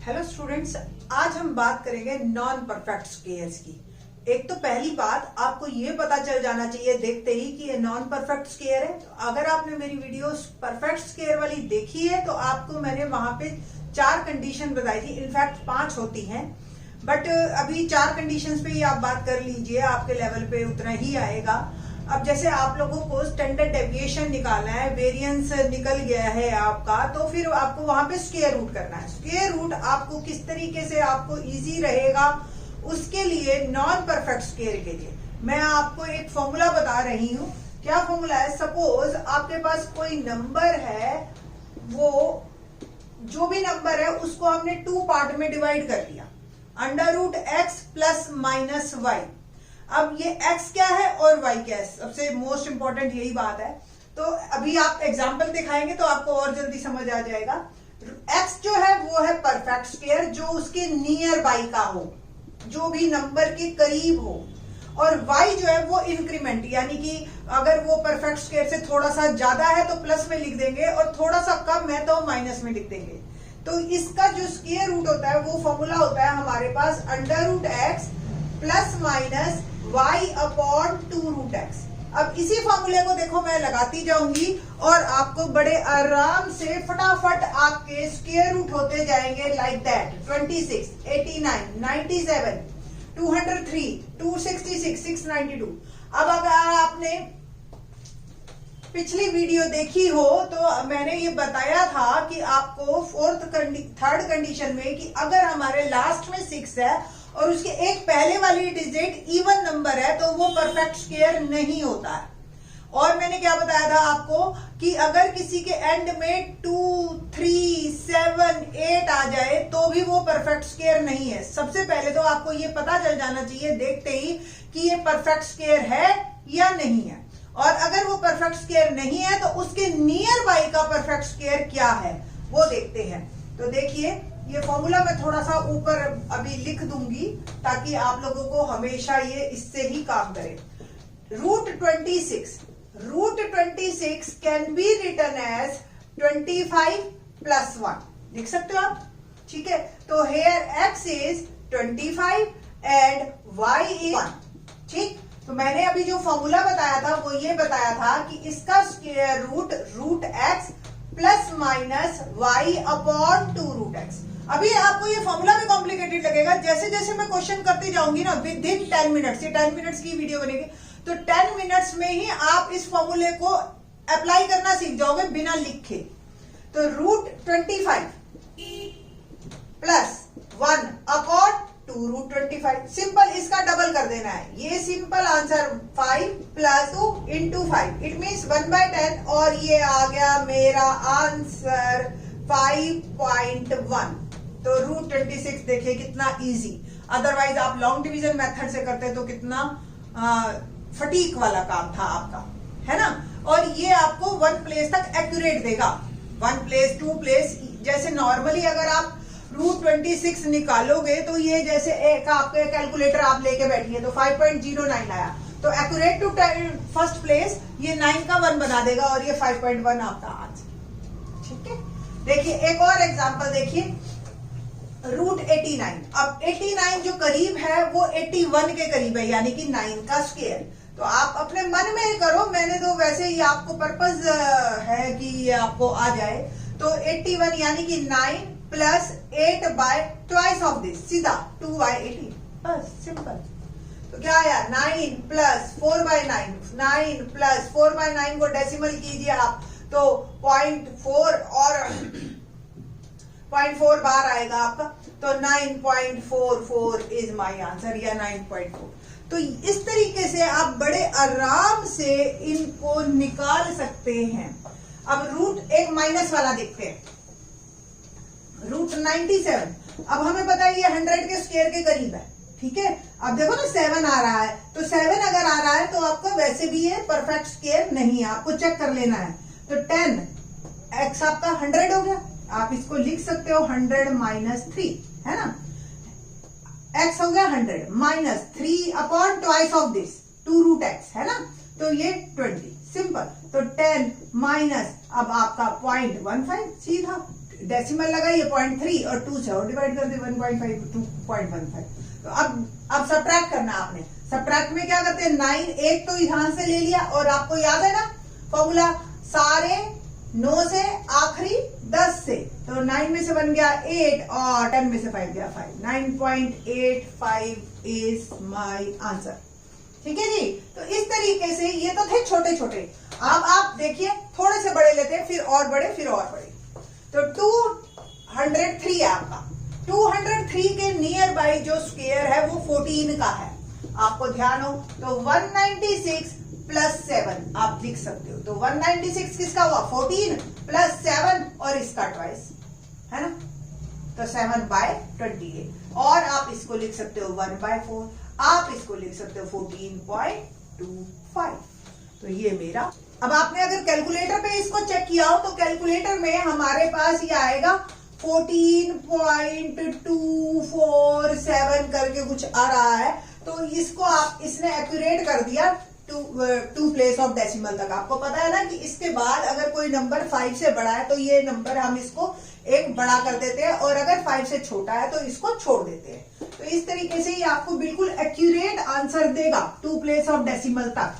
Hello students, आज हम बात करेंगे नॉन परफेक्ट स्क्वेयर्स की। एक तो पहली बात आपको ये पता चल जाना चाहिए देखते ही कि ये नॉन परफेक्ट स्क्वेयर है। तो अगर आपने मेरी वीडियो परफेक्ट स्क्वेयर वाली देखी है तो आपको मैंने वहां पे 4 कंडीशन बताई थी, इनफैक्ट 5 होती हैं, बट अभी 4 कंडीशंस पे ही आप बात कर लीजिए, आपके लेवल पे उतना ही आएगा। अब जैसे आप लोगों को स्टैंडर्ड डेविएशन निकालना है, वेरिएंस निकल गया है आपका, तो फिर आपको वहां पे स्क्वायर रूट करना है। स्क्वायर रूट आपको किस तरीके से आपको इजी रहेगा, उसके लिए नॉन परफेक्ट स्क्वायर के लिए मैं आपको एक फॉर्मूला बता रही हूँ। क्या फॉर्मूला है? सपोज आपके पास कोई नंबर है, वो जो भी नंबर है उसको आपने 2 पार्ट में डिवाइड कर दिया, √x प्लस माइनस वाई। अब ये x क्या है और y क्या है, सबसे मोस्ट इंपॉर्टेंट यही बात है। तो अभी आप एग्जांपल दिखाएंगे तो आपको और जल्दी समझ आ जाएगा। x जो है वो है परफेक्ट स्क्वायर, जो उसके नियर बाई का हो, जो भी नंबर के करीब हो, और y जो है वो इंक्रीमेंट, यानी कि अगर वो परफेक्ट स्क्वायर से थोड़ा सा ज्यादा है तो प्लस में लिख देंगे और थोड़ा सा कम है तो माइनस में लिख देंगे। तो इसका जो स्क्वायर रूट होता है वो फॉर्मूला होता है हमारे पास √x plus minus y upon 2√x। अब इसी फॉर्मूले को देखो मैं लगाती जाऊंगी और आपको बड़े आराम से फटाफट आपके स्क्वायर रूट होते जाएंगे लाइक दैट। 26, 89, 97, 203, 266, 692। अब अगर आपने पिछली वीडियो देखी हो तो मैंने ये बताया था कि आपको थर्ड कंडीशन में कि अगर हमारे लास्ट में 6 है और उसके एक पहले वाली डिजिट इवन नंबर है तो वो परफेक्ट स्क्वायर नहीं होता है। और मैंने क्या बताया था आपको कि अगर किसी के एंड में 2, 3, 7, 8 आ जाए तो भी वो परफेक्ट स्क्वायर नहीं है। सबसे पहले तो आपको ये पता चल जाना चाहिए देखते ही कि ये परफेक्ट स्क्वायर है या नहीं है, और अगर वो परफेक्ट स्क्वायर नहीं है तो उसके नियर बाई का परफेक्ट स्क्वायर क्या है वो देखते हैं। तो देखिए, ये फॉर्मूला मैं थोड़ा सा ऊपर अभी लिख दूंगी ताकि आप लोगों को हमेशा ये इससे ही काम करे। √26 can be written as 25 plus 1, लिख सकते हो आप, ठीक है। तो here x is 25 and y is 1, ठीक। तो मैंने अभी जो फॉर्मूला बताया था वो ये बताया था कि इसका square root √x plus minus y upon 2√x। अभी आपको ये फॉर्मूला भी कॉम्प्लिकेटेड लगेगा, जैसे जैसे मैं क्वेश्चन करती जाऊंगी ना विद इन 10 मिनट्स, ये 10 मिनट्स की वीडियो बनेगी, तो 10 मिनट्स में ही आप इस फॉर्मूले को अप्लाई करना सीख जाओगे बिना लिखे। तो √25 प्लस 1 अपॉन 2√25, सिंपल इसका डबल कर देना है। ये simple answer 5 plus 2 into 5, it means 1/10, और ये आ गया मेरा आंसर 5.1। तो √26 देखिए कितना इजी। अदरवाइज आप लॉन्ग डिवीजन मेथड से करते तो कितना फटीक वाला काम था आपका, है ना। और ये आपको 1 प्लेस तक एक्यूरेट देगा, 1 प्लेस 2 प्लेस। जैसे नॉर्मली अगर आप √26 निकालोगे तो ये जैसे एक आपके कैलकुलेटर आप लेके बैठिए तो 5.09 आया, तो एक्यूरेट टू फर्स्ट प्लेस ये 9 का 1 बना देगा और ये 5.1 आपका आंसर, ठीक है। देखिए एक और एग्जांपल देखिए, √89। अब 89 जो करीब है वो 81 के करीब है, यानी कि 9 का स्क्वायर। तो आप अपने मन में करो, मैंने तो वैसे ही आपको पर्पस है कि ये आपको आ जाए। तो 81 यानी कि 9 plus 8 bye twice of this, सीधा 2/18, बस सिंपल। तो क्या आया? 9 प्लस 4/9, 9 प्लस 4/9 को डेसिमल कीजिए आप तो 0.4 और 0.4 बार आएगा आपका, तो 9.44 इज माय आंसर, या 9.4। तो इस तरीके से आप बड़े आराम से इनको निकाल सकते हैं। अब रूट एक माइनस वाला देखते हैं, √97। अब हमें पता है ये 100 के स्क्वायर के करीब है, ठीक है। अब देखो ना 7 आ रहा है, तो 7 अगर आ रहा है तो आपका वैसे भी ये परफेक्ट स्क्वायर नहीं है, आपको चेक कर लेना है। तो 10x आपका 100 हो गया, आप इसको लिख सकते हो 100 माइनस 3, है ना। x हो गया 100 minus 3 upon twice of this 2√x, है ना, तो ये 20, सिंपल। तो 10 माइनस अब आपका 0.15, सीधा डेसिमल लगाइए 0.3 और 2 से और डिवाइड कर दे 1.5 2.15। तो अब सब्ट्रैक्ट करना आपने। सब्ट्रैक्ट में क्या करते हैं, 9 एक तो यहां से ले लिया और आपको याद है ना फॉर्मूला, सारे 9 से आखिरी 10 से, तो 9 में से बन गया 8 और 10 में से 5 गया 5। 9.85 इज माय आंसर। ठीक है जी। तो इस तरीके से ये तो थे छोटे छोटे। अब आप देखिए थोड़े से बड़े लेते हैं, फिर और बड़े फिर और बड़े। तो 203 है आपका। 203 के नियर बाई जो स्क्वायर है वो 14 का है, आपको ध्यान हो। तो 196 प्लस 7 आप लिख सकते हो। तो 196 किसका हुआ, 14 प्लस 7 और इसका ट्वाइस है ना, तो 7/28। और आप इसको लिख सकते हो 1/4, आप इसको लिख सकते हो 14.25। तो ये मेरा। अब आपने अगर कैलकुलेटर पे इसको चेक किया हो तो कैलकुलेटर में हमारे पास ये आएगा 14.247 करके कुछ आ रहा है। तो इसको आप, इसने एक्यूरेट कर दिया टू प्लेस ऑफ डेसिमल तक। आपको पता है ना कि इसके बाद अगर कोई नंबर 5 से बड़ा है तो ये नंबर हम इसको एक बड़ा कर देते हैं, और अगर 5 से छोटा है तो इसको छोड़ देते हैं। तो इस तरीके से ये आपको बिल्कुल एक्यूरेट आंसर देगा 2 प्लेस ऑफ डेसिमल तक।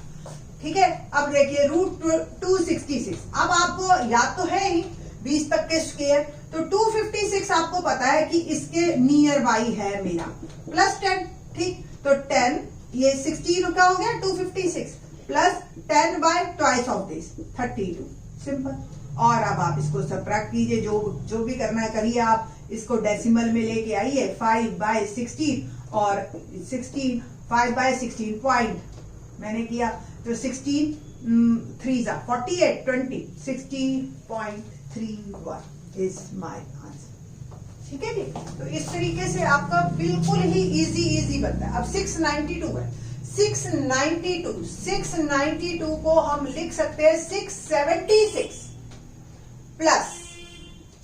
ठीक है। अब देखिए √266। अब आपको याद तो है ही 20 तक के स्क्वायर, तो 256 आपको पता है कि इसके नियर बाई है मेरा, प्लस 10। ठीक, तो 10 ये 16 का हो गया 256 plus 10 bye twice of this 32। Simple. और अब आप इसको सब्ट्रैक्ट कीजिए, जो भी करना है करिए। आप इसको डेसिमल में लेके आइए 5/16 और 16 5/16 पॉइंट मैंने किया, तो 16 3 48 20 60.31 इज माय आंसर। ठीक है जी। तो इस तरीके से आपका बिल्कुल ही इजी बनता है। अब 692 है। 692 को हम लिख सकते हैं 676 प्लस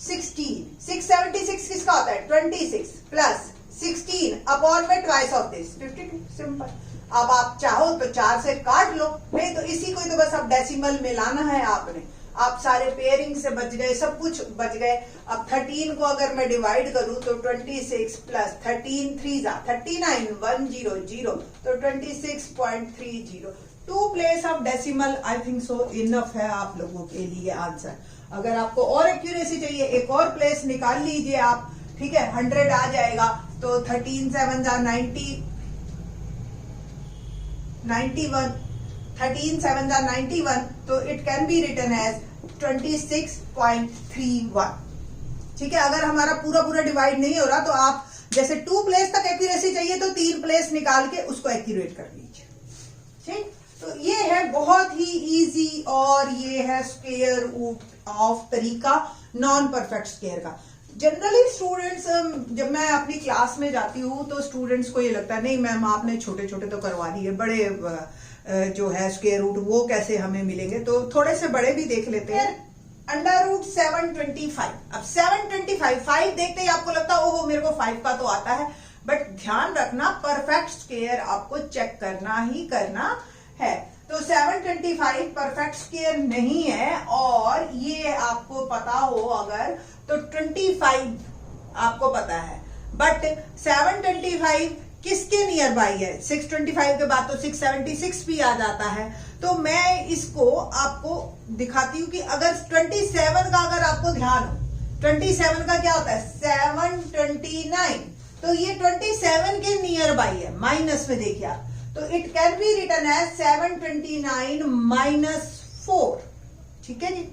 16। 676 किसका होता है, 26 प्लस 16 अपॉन में ट्वाइस ऑफ दिस 52। सिंपल। अब आप चाहो तो 4 से काट लो, नहीं तो इसी को ही तो बस अब डेसिमल में लाना है आपने। आप सारे पेयरिंग से बच गए, सब कुछ बच गए। अब 13 को अगर मैं डिवाइड करूं तो 26 प्लस 13 3 39 100, तो 26.30। 2 place of decimal I think so enough है आप लोगों के लिए आंसर। अगर आपको और एक्यूरेसी चाहिए एक और प्लेस निकाल लीजिए आप। ठीक है, 100 आ जाएगा, तो 13 7 90 91 13 7 91, तो it can be written as 26.31। ठीक है। अगर हमारा पूरा डिवाइड नहीं हो रहा तो आप जैसे 2 प्लेस तक एक्यूरेसी चाहिए तो 3 प्लेस निकाल के उसको एक्यूरेट कर लीजिए। ठीक, तो ये है बहुत ही इजी, और ये है स्क्वायर रूट ऑफ तरीका नॉन परफेक्ट स्क्वायर का। जनरली स्टूडेंट्स, जब मैं अपनी क्लास में जाती हूँ तो स्टूडेंट्स को ये लगता है नहीं मैम आपने छोटे छोटे तो करवा दिए, बड़े जो है स्क्वायर रूट वो कैसे हमें मिलेंगे, तो थोड़े से बड़े भी देख लेते हैं। √725। अब 725 5 देखते ही आपको लगता है ओहो मेरे को 5 का तो आता है, बट ध्यान रखना परफेक्ट स्क्वायर आपको चेक करना ही करना है। तो 725 परफेक्ट स्क्वायर नहीं है, और ये आपको पता हो अगर तो 25 आपको पता है, बट 725 किसके नियर बाई है। 625 के बाद तो 676 भी आ जाता है। तो मैं इसको आपको दिखाती हूँ कि अगर 27 का अगर आपको ध्यान हो, 27 का क्या होता है 729, तो ये 27 के नियर बाई है, माइनस में देखिए आप, तो it can be written as 729 -4। ठीक है जी।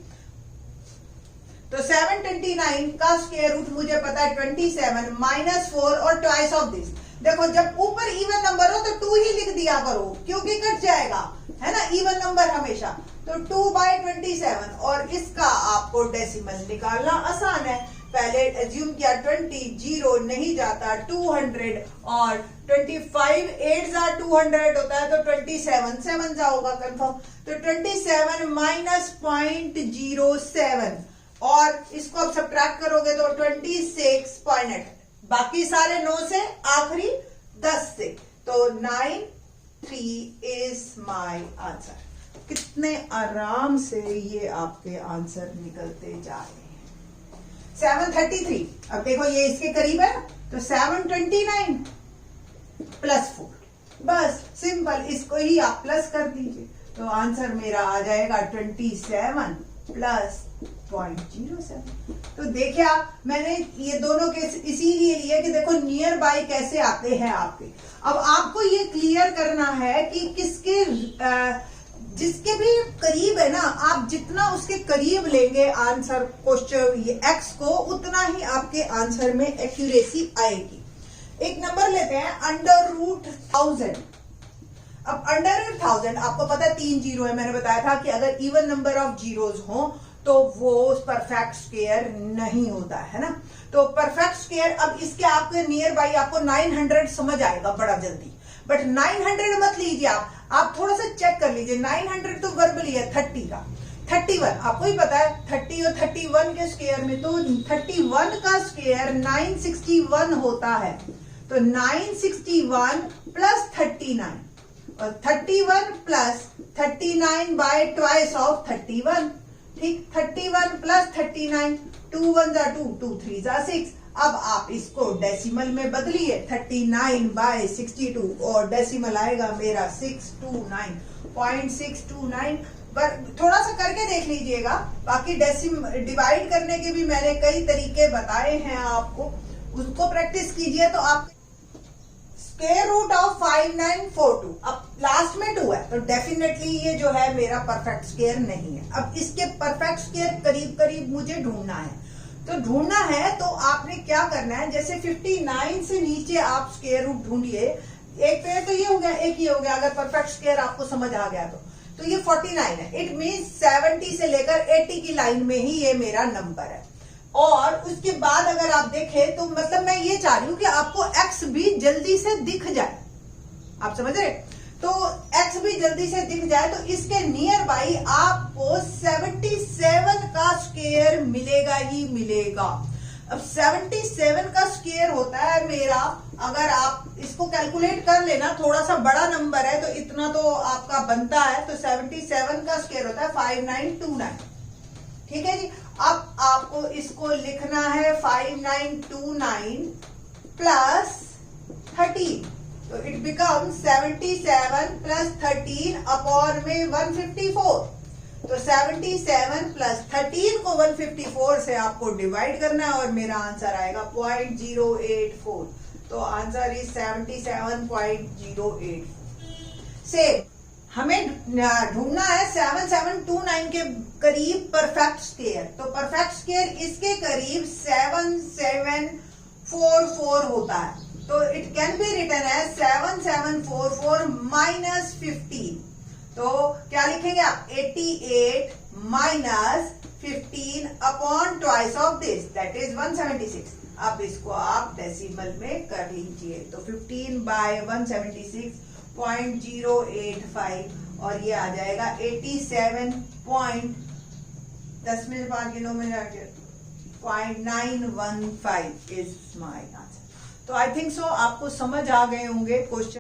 तो 729 का स्क्वायर रूट मुझे पता है 27 -4 और ट्वाइस ऑफ दिस। देखो जब ऊपर इवन नंबर हो तो 2 ही लिख दिया करो, क्योंकि कट जाएगा, है ना, इवन नंबर हमेशा। तो 2/27, और इसका आपको डेसिमल निकालना आसान है। पहले एज्यूम किया 20 0 नहीं जाता 200, और 25 8 200 होता है, तो 27 7 जाओगा कंफर्म। तो 27 -0.07, और इसको आप सब्ट्रैक्ट करोगे तो 26.8, बाकी सारे 9 से आखिरी 10 से, तो 93 इज माय आंसर। कितने आराम से ये आपके आंसर निकलते जा रहे हैं। 733। अब देखो ये इसके करीब है, तो 729 प्लस 4, बस सिंपल इसको ही आप प्लस कर दीजिए, तो आंसर मेरा आ जाएगा 27 प्लस 0.07। तो देखिए आप, मैंने ये दोनों केस इसीलिए लिए कि देखो नियर बाय कैसे आते हैं आपके। अब आपको ये क्लियर करना है कि किसके जिसके भी करीब है ना, आप जितना उसके करीब लेंगे आंसर क्वेश्चन ये एक्स को, उतना ही आपके आंसर में एक्यूरेसी आएगी। एक नंबर लेते हैं √1000। अब √1000 आपको पता है 3 जीरो है, मैंने बताया था कि अगर इवन नंबर ऑफ जीरोस हो तो वो परफेक्ट स्क्वायर नहीं होता है ना। तो परफेक्ट स्क्वायर, अब इसके आपके नियर बाई आपको 900 समझ आएगा बड़ा जल्दी, बट 900 मत लीजिए आप थोड़ा सा चेक कर लीजिए। 900 तो वर्बली है 30 का, 31 आपको ही पता है 30 और 31 के स्क्वायर में, तो 31 का स्क्वायर 961 होता है। तो 961 प्लस 39 और 31 प्लस 39 बाय ट्वाइस ऑफ 31, ठीक। 31 प्लस 39, 2 1 जा 2, 2 3 जा 6। अब आप इसको डेसिमल में बदलिए, 39 बाय 62 और डेसिमल आएगा मेरा 629.629। पर थोड़ा सा करके देख लीजिएगा, बाकी डिवाइड करने के भी मैंने कई तरीके बताए हैं आपको, उसको प्रैक्टिस कीजिए तो आप। स्क्वायर रूट ऑफ 5942, अब लास्ट में 2 है तो डेफिनेटली ये जो है मेरा परफेक्ट स्क्वायर नहीं है। अब इसके परफेक्ट स्क्वायर करीब करीब मुझे ढूंढना है, तो ढूंढना है तो आपने क्या करना है, जैसे 59 से नीचे आप स्क्वायर रूट ढूंढिए। एक पेड़ तो ये हो गया, एक ये हो गया, अगर परफेक्ट स्क्वायर आपको समझ आ गया तो ये 49 है। इट मीन्स 70 से लेकर 80 की लाइन में ही ये मेरा नंबर है। और उसके बाद अगर आप देखें तो मतलब मैं ये चाह रही हूं कि आपको एक्स भी जल्दी से दिख जाए, आप समझ रहे, तो एक्स भी जल्दी से दिख जाए, तो इसके नियर बाई आपको 77 का स्क्वायर मिलेगा ही मिलेगा। अब 77 का स्क्वायर होता है मेरा, अगर आप इसको कैलकुलेट कर लेना, थोड़ा सा बड़ा नंबर है तो इतना तो आपका बनता है, तो 77 का स्क्वायर होता है 5929, ठीक है जी। अब आपको इसको लिखना है 5929 प्लस 13, तो इट बिकम 77 प्लस 13 अपॉन में 154। तो 77 प्लस 13 को 154 से आपको डिवाइड करना है और मेरा आंसर आएगा 0.084। तो आंसर इज 77.084। सेम हमें ढूंढना है 7729 के करीब परफेक्ट स्क्वायर, तो परफेक्ट स्क्वायर इसके करीब 7744 होता है, तो it can be written as 7744 minus 15। तो क्या लिखेंगे आप, 88 minus 15 upon twice of this, that is 176। अब इसको आप डेसिमल में कर लीजिए, तो 15 बाय 176.085 और ये आ जाएगा 87.10 में 5 गिनो में जाके 0.915 इज माय आंसर। तो आई थिंक सो आपको समझ आ गए होंगे क्वेश्चन।